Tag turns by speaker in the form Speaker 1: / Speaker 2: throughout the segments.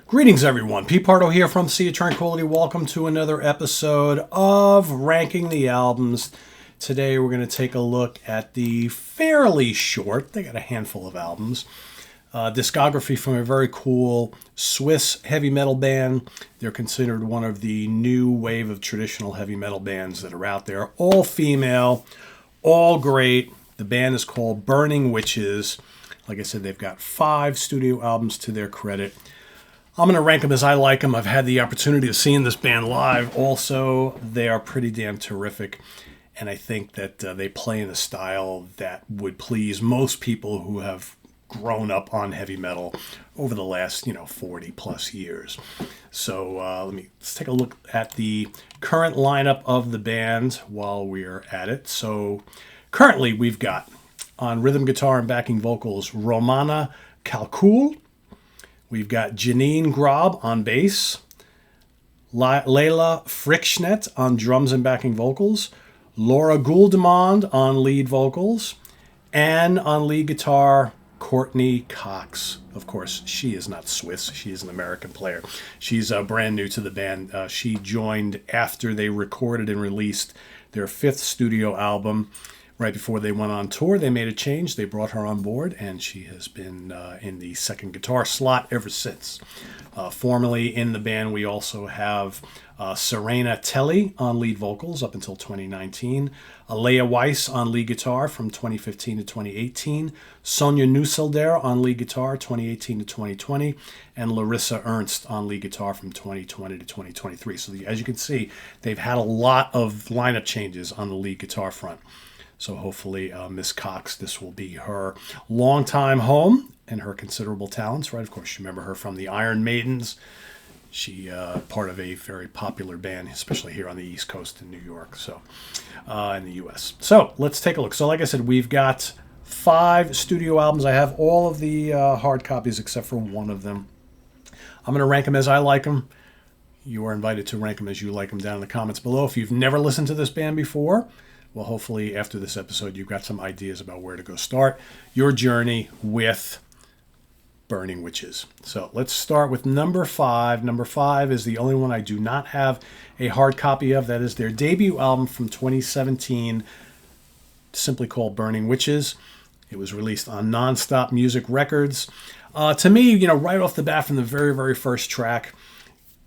Speaker 1: Greetings, everyone. Pete Pardo here from Sea of Tranquility. Welcome to another episode of Ranking the Albums. Today we're going to take a look at the fairly short, they got a handful of albums, discography from a very cool Swiss heavy metal band. They're considered one of the new wave of traditional heavy metal bands that are out there. All female, all great. The band is called Burning Witches. Like I said, they've got 5 studio albums to their credit. I'm going to rank them as I like them. I've had the opportunity of seeing this band live. Also, they are pretty damn terrific. And I think that they play in a style that would please most people who have grown up on heavy metal over the last, 40 plus years. So let's take a look at the current lineup of the band while we're at it. So currently we've got on rhythm guitar and backing vocals, Romana Kalkul. We've got Janine Grob on bass, Leila Frickschnet on drums and backing vocals, Laura Gouldemond on lead vocals, and on lead guitar, Courtney Cox. Of course, she is not Swiss. She is an American player. She's brand new to the band. She joined after they recorded and released their 5th studio album. Right before they went on tour, they made a change. They brought her on board, and she has been in the second guitar slot ever since. Formerly in the band, we also have Serena Telly on lead vocals up until 2019, Alea Weiss on lead guitar from 2015 to 2018, Sonia Neuselder on lead guitar 2018 to 2020, and Larissa Ernst on lead guitar from 2020 to 2023. So as you can see, they've had a lot of lineup changes on the lead guitar front. So hopefully Miss Cox, this will be her longtime home and her considerable talents, right? Of course, you remember her from the Iron Maidens. She part of a very popular band, especially here on the East Coast in New York, so in the U.S. So let's take a look. So like I said, we've got 5 studio albums. I have all of the hard copies except for one of them. I'm going to rank them as I like them. You are invited to rank them as you like them down in the comments below. If you've never listened to this band before, well, hopefully after this episode, you've got some ideas about where to go start your journey with Burning Witches. So let's start with number 5. Number 5 is the only one I do not have a hard copy of. That is their debut album from 2017, simply called Burning Witches. It was released on Nonstop Music Records. To me, right off the bat from the very, very first track,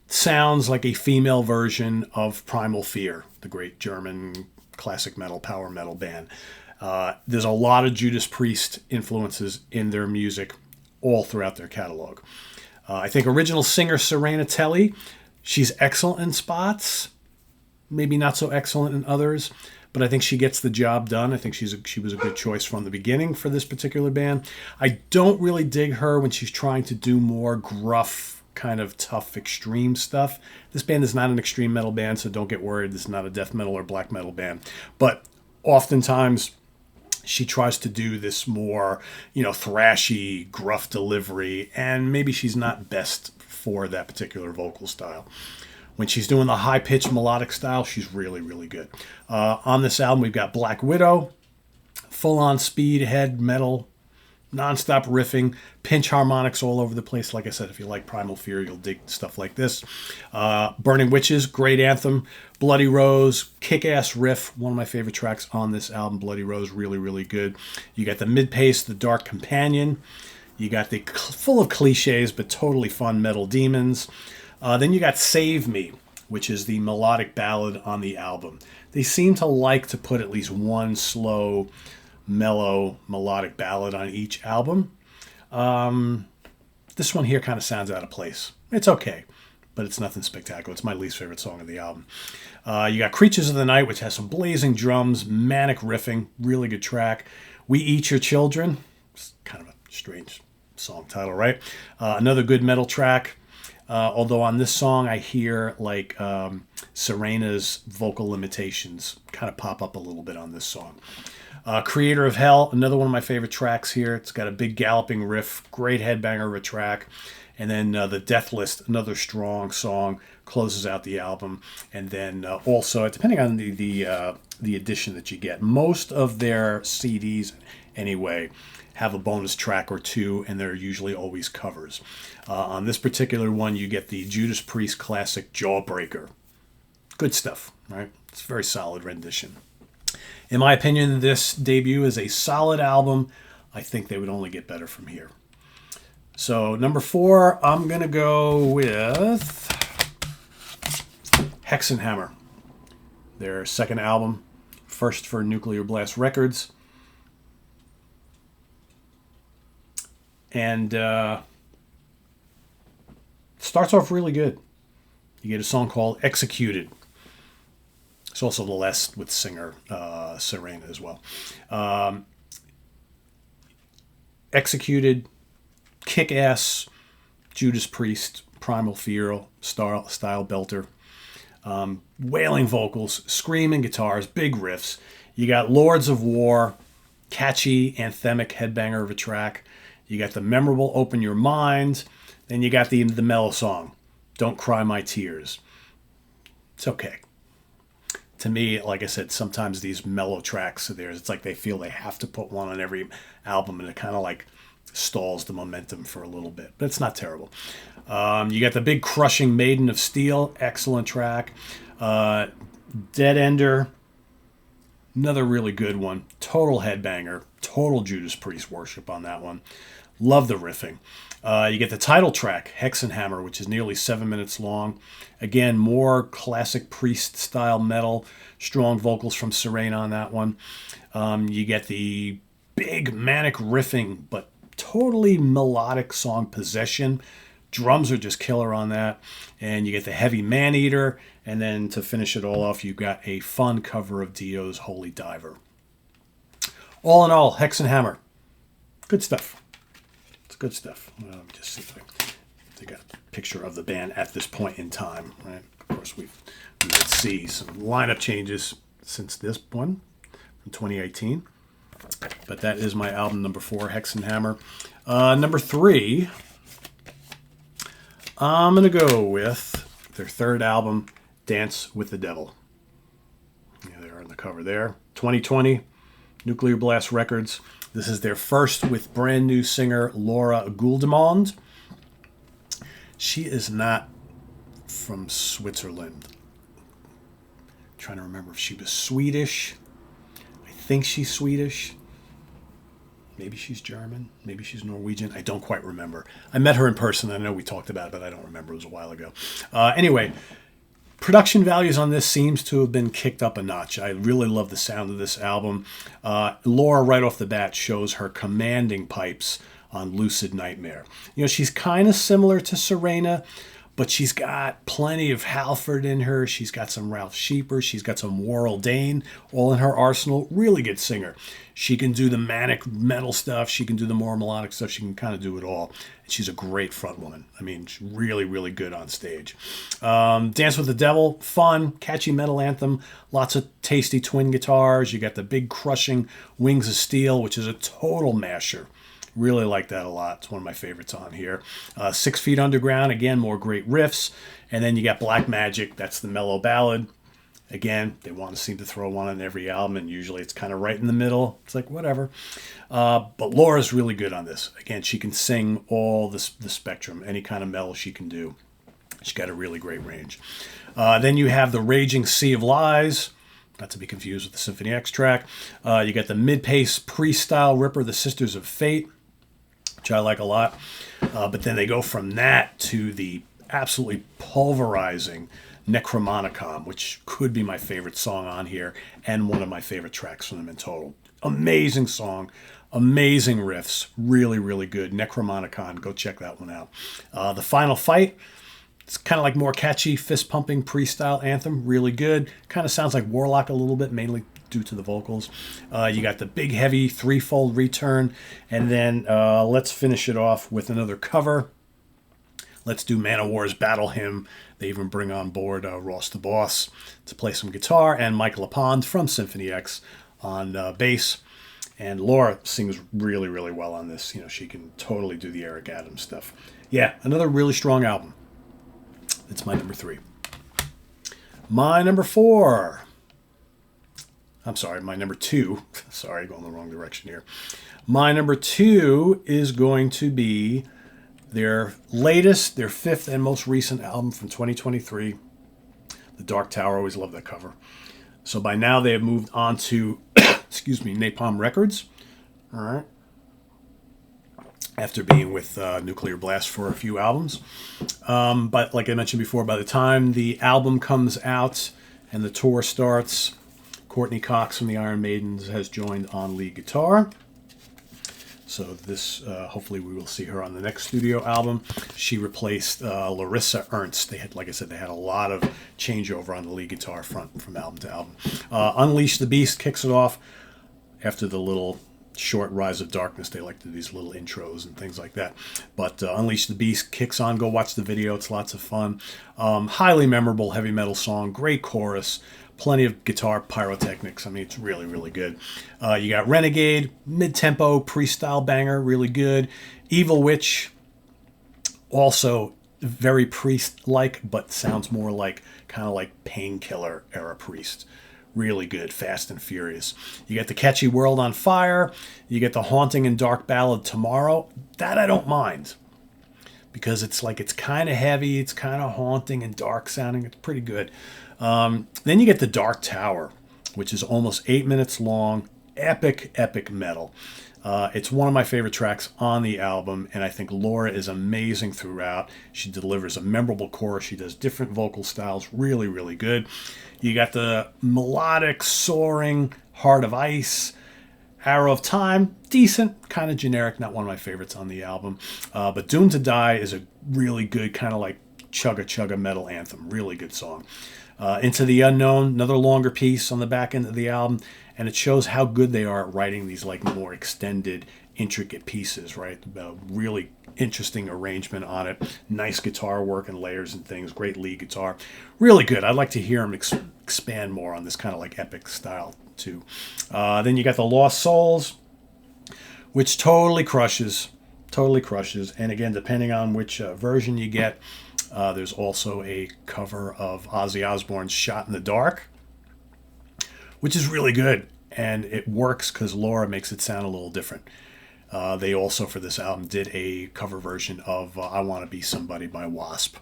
Speaker 1: sounds like a female version of Primal Fear, the great German classic metal, power metal band. There's a lot of Judas Priest influences in their music all throughout their catalog. I think original singer Serena Telly, she's excellent in spots, maybe not so excellent in others, but I think she gets the job done. I think she was a good choice from the beginning for this particular band. I don't really dig her when she's trying to do more gruff, kind of tough, extreme stuff. This band is not an extreme metal band, so don't get worried. This is not a death metal or black metal band. But oftentimes, she tries to do this more, thrashy, gruff delivery, and maybe she's not best for that particular vocal style. When she's doing the high-pitched melodic style, she's really, really good. On this album, we've got Black Widow, full-on speed, head metal, non-stop riffing, pinch harmonics all over the place. Like I said, if you like Primal Fear, you'll dig stuff like this. Burning Witches, great anthem. Bloody Rose, kick-ass riff. One of my favorite tracks on this album, Bloody Rose, really, really good. You got the mid-pace, The Dark Companion. You got the full of cliches, but totally fun Metal Demons. Then you got Save Me, which is the melodic ballad on the album. They seem to like to put at least one slow, mellow melodic ballad on each album. This one here kind of sounds out of place. It's okay, but it's nothing spectacular. It's my least favorite song of the album. You got Creatures of the Night, which has some blazing drums, manic riffing, really good track. We Eat Your Children, it's kind of a strange song title, right? Another good metal track. Although on this song I hear like Serena's vocal limitations kind of pop up a little bit on this song. Creator of Hell, another one of my favorite tracks here. It's got a big galloping riff, great headbanger of a track. And then The Death List, another strong song, closes out the album. And then also, depending on the edition that you get, most of their CDs anyway have a bonus track or two, and they're usually always covers. On this particular one, you get the Judas Priest classic Jawbreaker. Good stuff, right? It's a very solid rendition. In my opinion, this debut is a solid album. I think they would only get better from here. So number 4, I'm going to go with Hexenhammer. Their second album, first for Nuclear Blast Records. And starts off really good. You get a song called Executed. It's also the last with singer Serena as well. Executed, kick-ass Judas Priest, Primal Fear style belter. Wailing vocals, screaming guitars, big riffs. You got Lords of War, catchy, anthemic headbanger of a track. You got the memorable Open Your Mind. Then you got the mellow song, Don't Cry My Tears. It's okay. To me, like I said, sometimes these mellow tracks of theirs, it's like they feel they have to put one on every album, and it kind of like stalls the momentum for a little bit. But it's not terrible. You got the big crushing Maiden of Steel, excellent track. Dead Ender, another really good one. Total headbanger, total Judas Priest worship on that one. Love the riffing. You get the title track, Hexenhammer, which is nearly 7 minutes long. Again, more classic Priest-style metal. Strong vocals from Serena on that one. You get the big manic riffing, but totally melodic song, Possession. Drums are just killer on that. And you get the heavy Man-Eater. And then to finish it all off, you got a fun cover of Dio's Holy Diver. All in all, Hexenhammer. Good stuff. Good stuff. Let me just see if I got a picture of the band at this point in time. Right? Of course, we would see some lineup changes since this one from 2018. But that is my album number 4, Hexenhammer. Number 3, I'm going to go with their third album, Dance with the Devil. Yeah, they are on the cover there. 2020, Nuclear Blast Records. This is their first with brand new singer Laura Guldemond. She is not from Switzerland. I'm trying to remember if she was Swedish. I think she's Swedish. Maybe she's German. Maybe she's Norwegian. I don't quite remember. I met her in person. I know we talked about it, but I don't remember. It was a while ago. Anyway, production values on this seems to have been kicked up a notch. I really love the sound of this album. Laura, right off the bat, shows her commanding pipes on Lucid Nightmare. You know, she's kind of similar to Serena, but she's got plenty of Halford in her. She's got some Ralph Sheeper. She's got some Warrell Dane all in her arsenal. Really good singer. She can do the manic metal stuff. She can do the more melodic stuff. She can kind of do it all. And she's a great front woman. I mean, she's really, really good on stage. Dance with the Devil, fun, catchy metal anthem. Lots of tasty twin guitars. You got the big crushing Wings of Steel, which is a total masher. Really like that a lot. It's one of my favorites on here. 6 Feet Underground, again, more great riffs. And then you got Black Magic. That's the mellow ballad. Again, they want to seem to throw one on every album, and usually it's kind of right in the middle. It's like, whatever. But Laura's really good on this. Again, she can sing all the spectrum, any kind of metal she can do. She's got a really great range. Then you have the Raging Sea of Lies, not to be confused with the Symphony X track. You got the mid-pace Priest-style ripper, The Sisters of Fate, which I like a lot. But then they go from that to the absolutely pulverizing Necromonicon, which could be my favorite song on here and one of my favorite tracks from them in total. Amazing song, amazing riffs, really, really good. Necromonicon, go check that one out. The Final Fight, it's kind of like more catchy, fist-pumping Priest-style anthem, really good. Kind of sounds like Warlock a little bit, mainly due to the vocals. You got the big, heavy threefold return, and then let's finish it off with another cover. Let's do Manowar's Battle Hymn. They even bring on board Ross the Boss to play some guitar, and Mike LaPond from Symphony X on bass. And Laura sings really, really well on this. You know, she can totally do the Eric Adams stuff. Yeah, another really strong album. It's my number 3. My number 4. I'm sorry, my number 2. Sorry, going the wrong direction here. My number 2 is going to be their latest, their 5th and most recent album from 2023. The Dark Tower. Always love that cover. So by now they have moved on to, excuse me, Napalm Records. All right. After being with Nuclear Blast for a few albums. But like I mentioned before, by the time the album comes out and the tour starts, Courtney Cox from the Iron Maidens has joined on lead guitar. So this, hopefully we will see her on the next studio album. She replaced Larissa Ernst. They had, like I said, they had a lot of changeover on the lead guitar front from album to album. Unleash the Beast kicks it off after the little short Rise of Darkness. They like to do these little intros and things like that. But Unleash the Beast kicks on. Go watch the video. It's lots of fun. Highly memorable heavy metal song. Great chorus. Plenty of guitar pyrotechnics. I mean, it's really, really good. You got Renegade, mid-tempo, priest-style banger, really good. Evil Witch, also very priest-like, but sounds more like kind of like Painkiller era Priest. Really good, fast and furious. You get the catchy World on Fire. You get the haunting and dark ballad Tomorrow. That I don't mind, because it's like it's kind of heavy, it's kind of haunting and dark sounding. It's pretty good. Then you get the Dark Tower, which is almost 8 minutes long. Epic, epic metal. It's one of my favorite tracks on the album, and I think Laura is amazing throughout. She delivers a memorable chorus. She does different vocal styles. Really, really good. You got the melodic, soaring Heart of Ice. Arrow of Time, decent, kind of generic, not one of my favorites on the album. But Doomed to Die is a really good kind of like chugga chugga metal anthem. Really good song. Into the Unknown, another longer piece on the back end of the album, and it shows how good they are at writing these like more extended, intricate pieces, right? Really interesting arrangement on it. Nice guitar work and layers and things. Great lead guitar. Really good. I'd like to hear them expand more on this kind of like epic style too. Then you got the Lost Souls, which totally crushes. Totally crushes. And again, depending on which version you get, there's also a cover of Ozzy Osbourne's Shot in the Dark, which is really good. And it works because Laura makes it sound a little different. They also, for this album, did a cover version of I Want to Be Somebody by Wasp,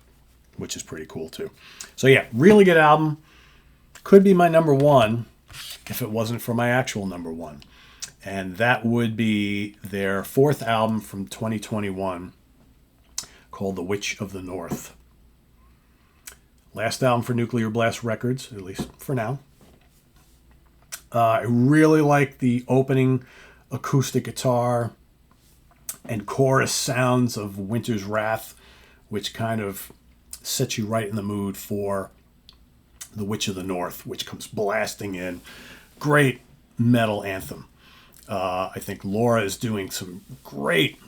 Speaker 1: which is pretty cool too. So yeah, really good album. Could be my number 1 if it wasn't for my actual number 1. And that would be their 4th album from 2021 called The Witch of the North. Last album for Nuclear Blast Records, at least for now. I really like the opening acoustic guitar and chorus sounds of Winter's Wrath, which kind of sets you right in the mood for The Witch of the North, which comes blasting in. Great metal anthem. I think Laura is doing some great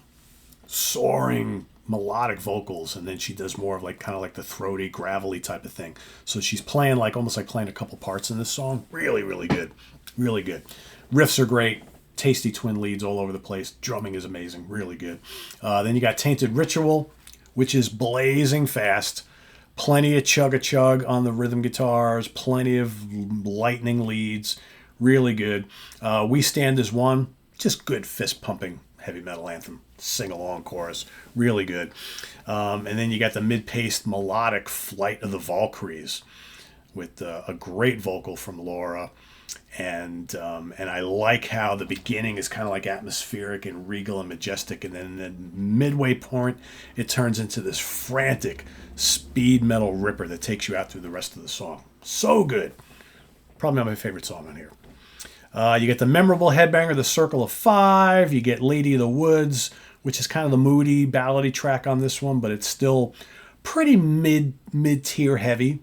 Speaker 1: soaring melodic vocals, and then she does more of like kind of like the throaty, gravelly type of thing. So she's playing like almost like playing a couple parts in this song. Really, really good. Really good. Riffs are great. Tasty twin leads all over the place. Drumming is amazing. Really good. Then you got Tainted Ritual, which is blazing fast. Plenty of chug-a-chug on the rhythm guitars. Plenty of lightning leads. Really good. We Stand as One. Just good fist-pumping heavy metal anthem. Sing-along chorus. Really good. And then you got the mid-paced melodic Flight of the Valkyries with a great vocal from Laura. And I like how the beginning is kind of like atmospheric and regal and majestic, and then the midway point it turns into this frantic speed metal ripper that takes you out through the rest of the song. So good. Probably not my favorite song on here. You get the memorable headbanger, The Circle of Five. You get Lady of the Woods, which is kind of the moody, ballady track on this one, but it's still pretty mid-tier heavy.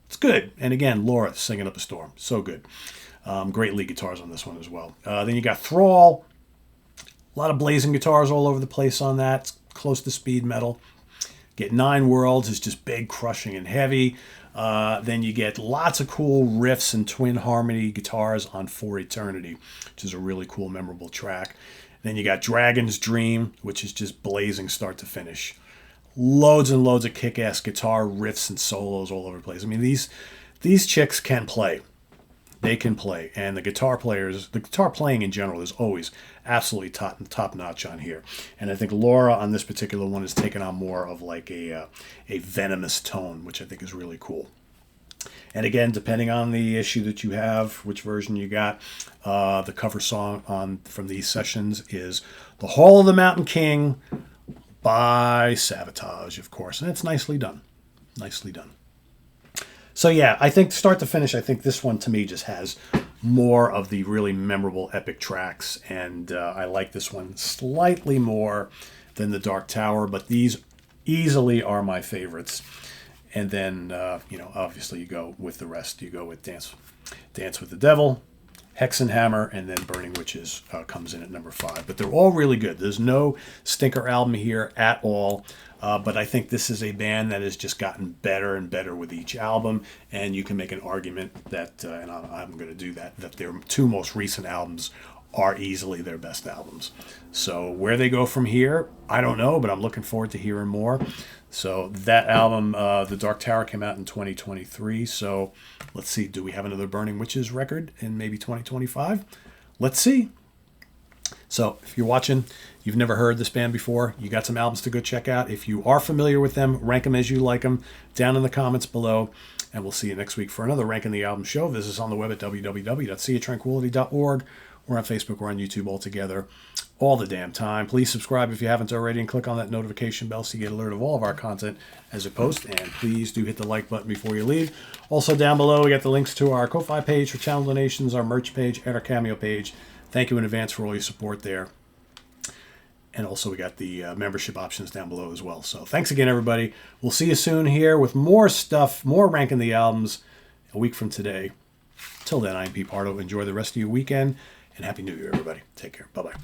Speaker 1: It's good. And again, Laura singing up a storm. So good. Great lead guitars on this one as well. Then you got Thrall. A lot of blazing guitars all over the place on that. It's close to speed metal. Get Nine Worlds. It's just big, crushing, and heavy. Then you get lots of cool riffs and twin harmony guitars on For Eternity, which is a really cool, memorable track. Then you got Dragon's Dream, which is just blazing start to finish. loads and loads of kick-ass guitar riffs and solos all over the place. I mean, these chicks can play. They can play, and the guitar playing in general is always absolutely top notch on here. And I think Laura on this particular one is taking on more of like a venomous tone, which I think is really cool. And again, depending on the issue that you have, which version you got, the cover song from these sessions is "The Hall of the Mountain King" by Sabotage, of course, and it's nicely done. Nicely done. So yeah, I think start to finish, I think this one to me just has more of the really memorable epic tracks, and I like this one slightly more than the Dark Tower, but these easily are my favorites. And then, obviously you go with the rest. You go with Dance with the Devil, Hexenhammer, and then Burning Witches comes in at number 5. But they're all really good. There's no stinker album here at all. But I think this is a band that has just gotten better and better with each album. And you can make an argument that, and I'm going to do that their 2 most recent albums are easily their best albums. So where they go from here, I don't know, but I'm looking forward to hearing more. So that album, The Dark Tower, came out in 2023. So let's see, do we have another Burning Witches record in maybe 2025? Let's see. So if you're watching, you've never heard this band before, you got some albums to go check out. If you are familiar with them, rank them as you like them down in the comments below. And we'll see you next week for another Ranking the Album show. Visit us on the web at www.seaoftranquility.org. We're on Facebook, we're on YouTube all together, all the damn time. Please subscribe if you haven't already and click on that notification bell so you get alert of all of our content as it posts. And please do hit the like button before you leave. Also down below, we got the links to our Ko-Fi page for channel donations, our merch page, and our Cameo page. Thank you in advance for all your support there. And also we got the membership options down below as well. So thanks again, everybody. We'll see you soon here with more stuff, more Ranking the Albums a week from today. Till then, I'm Pete Pardo. Enjoy the rest of your weekend. And Happy New Year, everybody. Take care. Bye-bye.